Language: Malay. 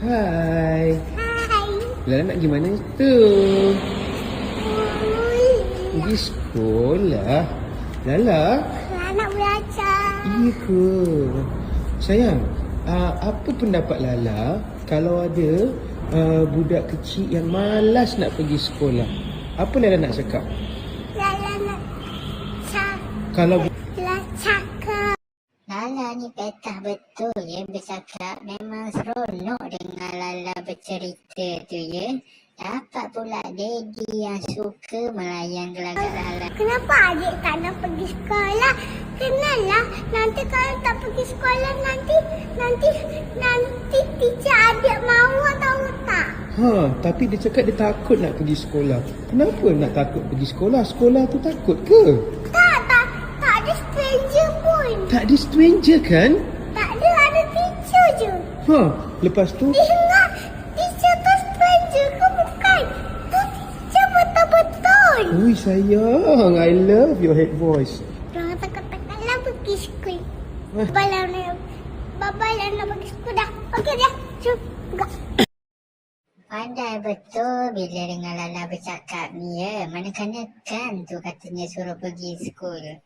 Hai. Hai. Lala nak pergi mana tu? Ui. Pergi sekolah. Lala? Nak belajar. Iya ke? Sayang, apa pendapat Lala kalau ada budak kecil yang malas nak pergi sekolah? Apa Lala nak cakap? Lala nak cakap. Kalau Cakap. Lala ni petah betul ya bercakap. Memang seronok dengan Lala bercerita tu ya. Dapat pula daddy yang suka melayan gelagat Lala. Kenapa adik tak nak pergi sekolah? Kenalah, nanti kalau tak pergi sekolah nanti teacher adik mahu tahu tak? tapi dia cakap dia takut nak pergi sekolah. Kenapa nak takut pergi sekolah? Sekolah tu takut ke? Tak ada stranger pun. Tak ada stranger kan? Tak ada teacher je. Lepas tu Dia ingat teacher tu stranger ke bukan? Tu teacher betul-betul. Ui sayang, I love your head voice. Jangan takut-takutlah pergi sekolah. Eh. Baba nak pergi sekolah dah. Okey dah. Jom. Enggak. Pandai betul bila dengan Lala bercakap ni ya. Mana kan tu katanya suruh pergi sekolah.